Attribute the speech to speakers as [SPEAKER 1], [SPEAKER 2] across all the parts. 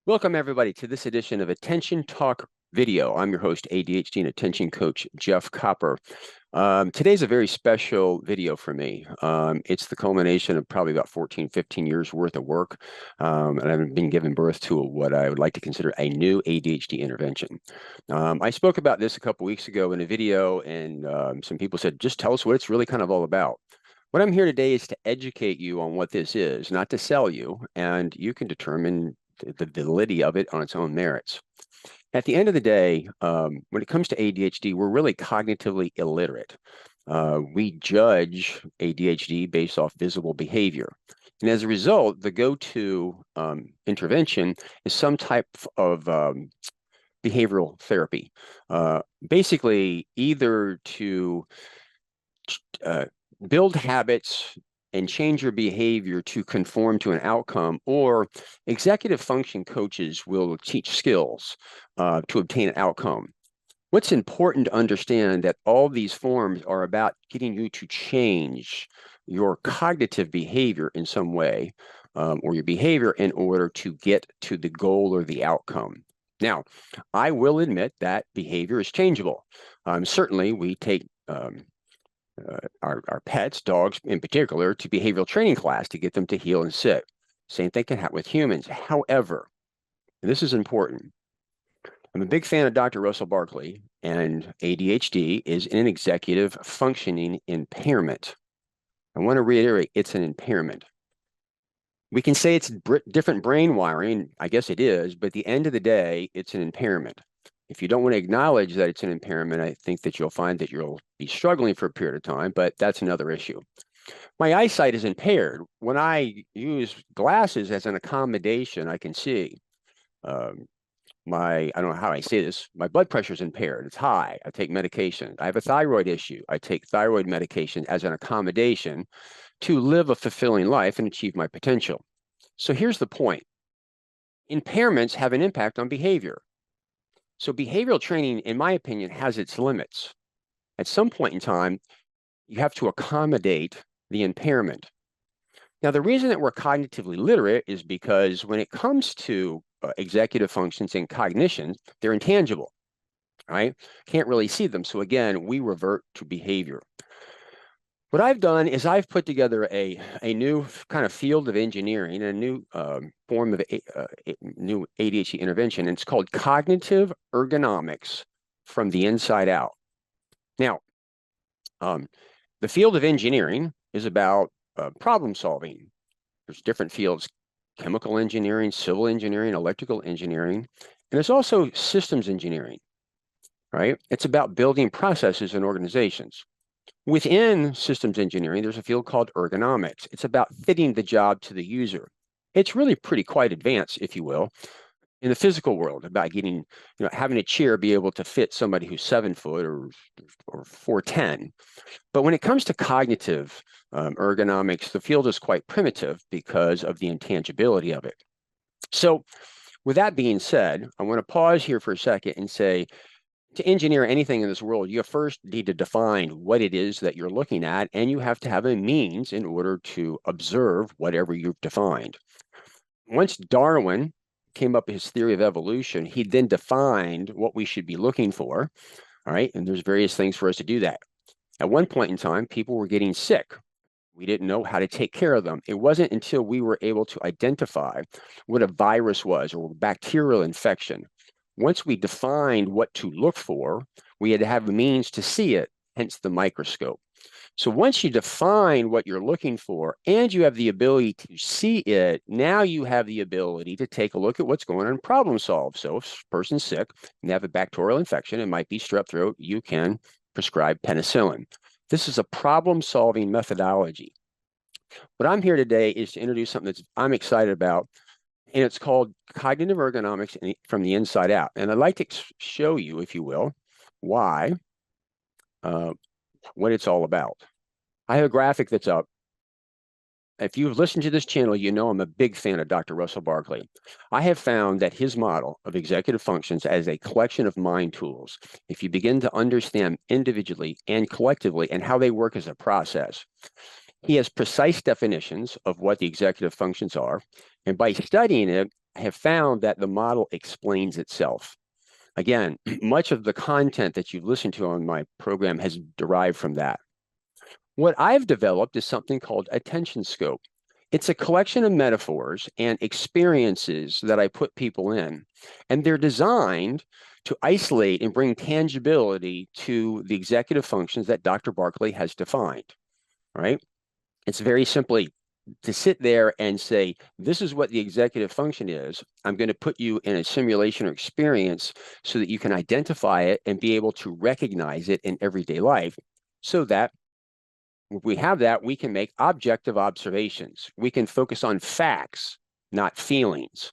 [SPEAKER 1] Welcome, everybody, to this edition of Attention Talk Video. I'm your host, ADHD and Attention Coach Jeff Copper. Today's a very special video for me. It's the culmination of probably about 14, 15 years worth of work, and I've been given birth to what I would like to consider a new ADHD intervention. I spoke about this a couple weeks ago in a video, and some people said, just tell us what it's really kind of all about. What I'm here today is to educate you on what this is, not to sell you, and you can determine the validity of it on its own merits. At the end of the day, when it comes to ADHD, we're really cognitively illiterate. We judge ADHD based off visible behavior. And as a result, the go-to intervention is some type of behavioral therapy, basically either to build habits and change your behavior to conform to an outcome, or executive function coaches will teach skills to obtain an outcome. What's important to understand that all these forms are about getting you to change your cognitive behavior in some way, or your behavior in order to get to the goal or the outcome. Now, I will admit that behavior is changeable. Certainly, we take our pets, dogs in particular, to behavioral training class to get them to heel and sit. Same thing can happen with humans. However, and this is important, I'm a big fan of Dr. Russell Barkley, and ADHD is an executive functioning impairment. I want to reiterate, it's an impairment. We can say it's different brain wiring. I guess it is, but at the end of the day, it's an impairment. If you don't want to acknowledge that it's an impairment, I think that you'll find that you'll be struggling for a period of time, but that's another issue. My eyesight is impaired. When I use glasses as an accommodation, I can see. I don't know how I say this, my blood pressure is impaired. It's high. I take medication. I have a thyroid issue. I take thyroid medication as an accommodation to live a fulfilling life and achieve my potential. So here's the point. Impairments have an impact on behavior. So behavioral training, in my opinion, has its limits. At some point in time, you have to accommodate the impairment. Now, the reason that we're cognitively literate is because when it comes to executive functions and cognition, they're intangible, right? Can't really see them. So again, we revert to behavior. What I've done is I've put together a new kind of field of engineering, a new form of new ADHD intervention, and it's called cognitive ergonomics from the inside out. Now, the field of engineering is about problem solving. There's different fields: chemical engineering, civil engineering, electrical engineering, and there's also systems engineering, right? It's about building processes and organizations. Within systems engineering, there's a field called ergonomics. It's about fitting the job to the user. It's really pretty quite advanced, if you will, in the physical world, about getting, having a chair be able to fit somebody who's 7 foot or 4'10". But when it comes to cognitive ergonomics, the field is quite primitive because of the intangibility of it. So with that being said, I want to pause here for a second and say, to engineer anything in this world, you first need to define what it is that you're looking at, and you have to have a means in order to observe whatever you've defined. Once Darwin came up with his theory of evolution, he then defined what we should be looking for, all right? And there's various things for us to do that. At one point in time, people were getting sick. We didn't know how to take care of them. It wasn't until we were able to identify what a virus was or bacterial infection. Once we defined what to look for, we had to have a means to see it, hence the microscope. So once you define what you're looking for and you have the ability to see it, now you have the ability to take a look at what's going on and problem solve. So if a person's sick and they have a bacterial infection, it might be strep throat, you can prescribe penicillin. This is a problem-solving methodology. What I'm here today is to introduce something that I'm excited about, and it's called cognitive ergonomics from the inside out. And I'd like to show you, if you will, why, what it's all about. I have a graphic that's up. If you've listened to this channel, you know I'm a big fan of Dr. Russell Barkley. I have found that his model of executive functions as a collection of mind tools, if you begin to understand individually and collectively and how they work as a process, he has precise definitions of what the executive functions are. And by studying it, have found that the model explains itself. Again, much of the content that you've listened to on my program has derived from that. What I've developed is something called Attention Scope. It's a collection of metaphors and experiences that I put people in, and they're designed to isolate and bring tangibility to the executive functions that Dr. Barkley has defined, right? It's very simply to sit there and say, this is what the executive function is. I'm going to put you in a simulation or experience so that you can identify it and be able to recognize it in everyday life, so that if we have that, we can make objective observations. We can focus on facts, not feelings.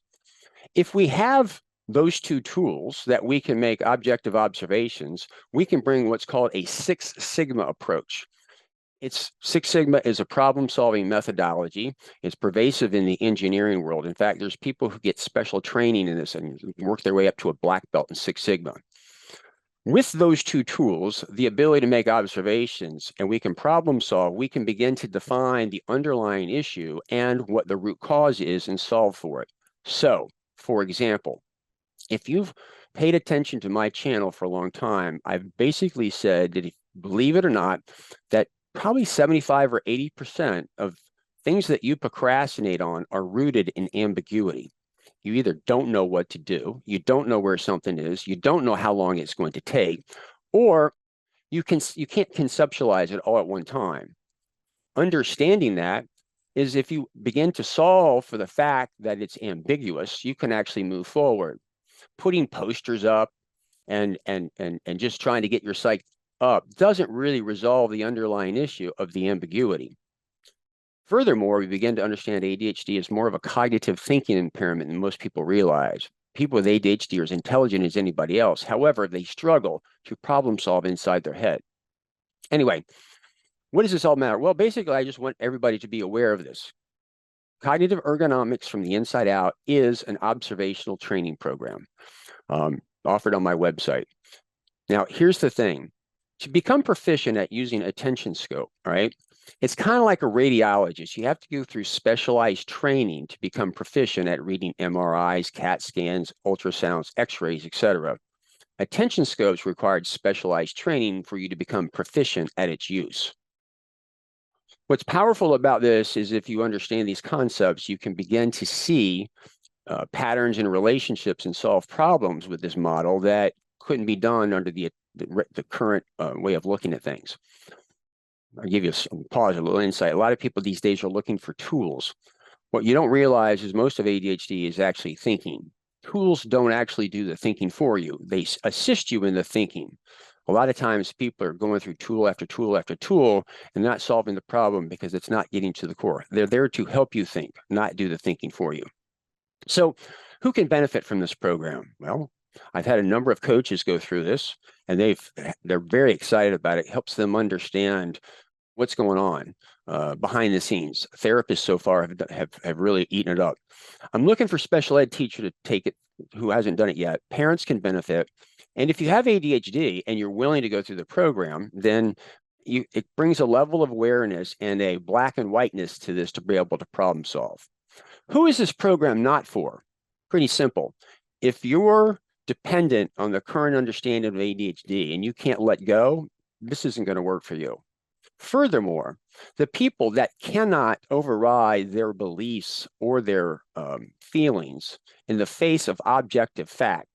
[SPEAKER 1] If we have those two tools that we can make objective observations, we can bring what's called a Six Sigma approach. Six Sigma is a problem-solving methodology. It's pervasive in the engineering world. In fact, there's people who get special training in this and work their way up to a black belt in Six Sigma. With those two tools, the ability to make observations, and we can problem solve, we can begin to define the underlying issue and what the root cause is and solve for it. So, for example, if you've paid attention to my channel for a long time, I've basically said that, if, believe it or not, that probably 75 or 80% of things that you procrastinate on are rooted in ambiguity. You either don't know what to do, you don't know where something is, you don't know how long it's going to take, or you can't conceptualize it all at one time. Understanding that is, if you begin to solve for the fact that it's ambiguous, you can actually move forward. Putting posters up and just trying to get your psyche up doesn't really resolve the underlying issue of the ambiguity. Furthermore, we begin to understand ADHD is more of a cognitive thinking impairment than most people realize. People with ADHD are as intelligent as anybody else. However, they struggle to problem solve inside their head. Anyway, what does this all matter? Well, basically, I just want everybody to be aware of this. Cognitive Ergonomics from the Inside Out is an observational training program offered on my website. Now, here's the thing. To become proficient at using Attention Scope, right? It's kind of like a radiologist. You have to go through specialized training to become proficient at reading MRIs, CAT scans, ultrasounds, X-rays, etc. Attention Scopes required specialized training for you to become proficient at its use. What's powerful about this is, if you understand these concepts, you can begin to see patterns in relationships and solve problems with this model that couldn't be done under the current way of looking at things. I'll give you a little insight. A lot of people these days are looking for tools. What you don't realize is most of ADHD is actually thinking. Tools don't actually do the thinking for you. They assist you in the thinking. A lot of times people are going through tool after tool after tool and not solving the problem because it's not getting to the core. They're there to help you think, not do the thinking for you. So who can benefit from this program? Well, I've had a number of coaches go through this, and they're very excited about it. It helps them understand what's going on behind the scenes. Therapists so far have really eaten it up. I'm looking for special ed teacher to take it who hasn't done it yet. Parents can benefit. And if you have ADHD and you're willing to go through the program, then it brings a level of awareness and a black and whiteness to this to be able to problem solve. Who is this program not for? Pretty simple. If you're dependent on the current understanding of ADHD and you can't let go, this isn't going to work for you. Furthermore, the people that cannot override their beliefs or their feelings in the face of objective fact,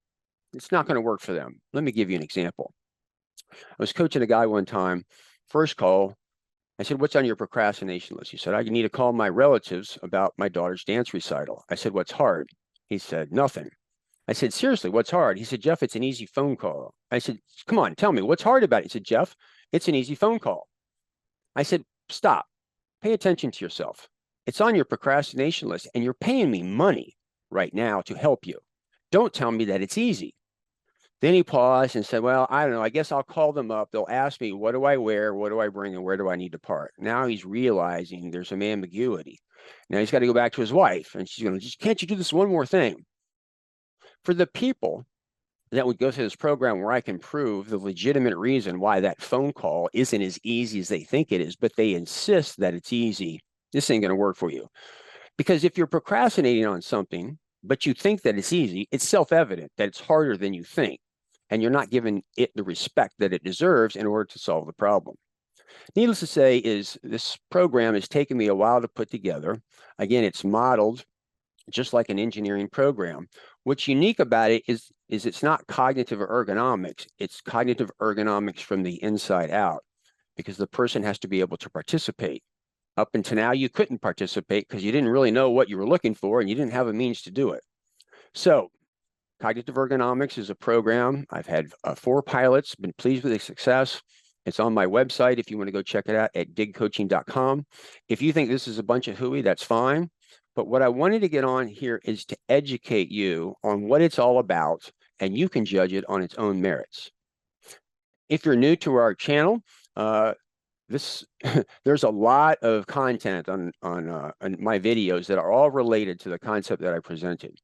[SPEAKER 1] it's not going to work for them. Let me give you an example. I was coaching a guy one time. First call, I said, "What's on your procrastination list?" He said, "I need to call my relatives about my daughter's dance recital." I said, "What's hard?" He said, "Nothing." I said, "Seriously, what's hard?" He said, "Jeff, it's an easy phone call." I said, "Come on, tell me, what's hard about it?" He said, "Jeff, it's an easy phone call." I said, "Stop. Pay attention to yourself. It's on your procrastination list, and you're paying me money right now to help you. Don't tell me that it's easy." Then he paused and said, "Well, I don't know. I guess I'll call them up. They'll ask me, what do I wear? What do I bring? And where do I need to park?" Now he's realizing there's some ambiguity. Now he's got to go back to his wife, and she's going to, "Can't you do this one more thing?" For the people that would go through this program where I can prove the legitimate reason why that phone call isn't as easy as they think it is, but they insist that it's easy, this ain't going to work for you. Because if you're procrastinating on something but you think that it's easy, it's self-evident that it's harder than you think, and you're not giving it the respect that it deserves in order to solve the problem. Needless to say, is this program has taken me a while to put together. Again, it's modeled just like an engineering program. What's unique about it is it's not cognitive ergonomics. It's cognitive ergonomics from the inside out, because the person has to be able to participate. Up until now, you couldn't participate because you didn't really know what you were looking for and you didn't have a means to do it. So cognitive ergonomics is a program. I've had 4 pilots, been pleased with the success. It's on my website if you want to go check it out at digcoaching.com. If you think this is a bunch of hooey, that's fine. But what I wanted to get on here is to educate you on what it's all about, and you can judge it on its own merits. If you're new to our channel, there's a lot of content on my videos that are all related to the concept that I presented.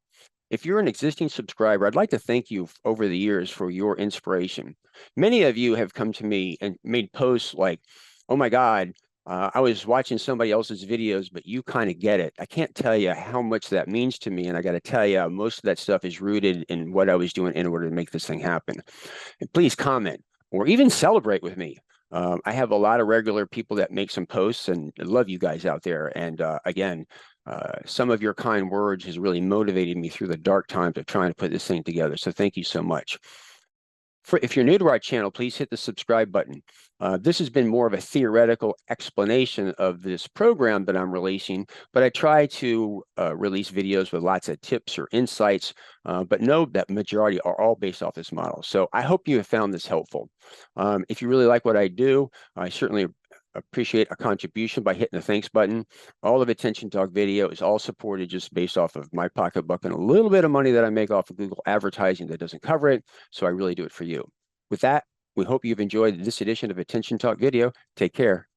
[SPEAKER 1] If you're an existing subscriber, I'd like to thank you over the years for your inspiration. Many of you have come to me and made posts like, oh my God, I was watching somebody else's videos, but you kind of get it. I can't tell you how much that means to me. And I got to tell you, most of that stuff is rooted in what I was doing in order to make this thing happen. And please comment or even celebrate with me. I have a lot of regular people that make some posts, and I love you guys out there. And again, some of your kind words has really motivated me through the dark times of trying to put this thing together. So thank you so much. If you're new to our channel, please hit the subscribe button. This has been more of a theoretical explanation of this program that I'm releasing, but I try to release videos with lots of tips or insights, but know that majority are all based off this model. So I hope you have found this helpful. If you really like what I do, I certainly appreciate a contribution by hitting the thanks button. All of Attention Talk Video is all supported just based off of my pocketbook and a little bit of money that I make off of Google advertising that doesn't cover it. So I really do it for you. With that, we hope you've enjoyed this edition of Attention Talk Video. Take care.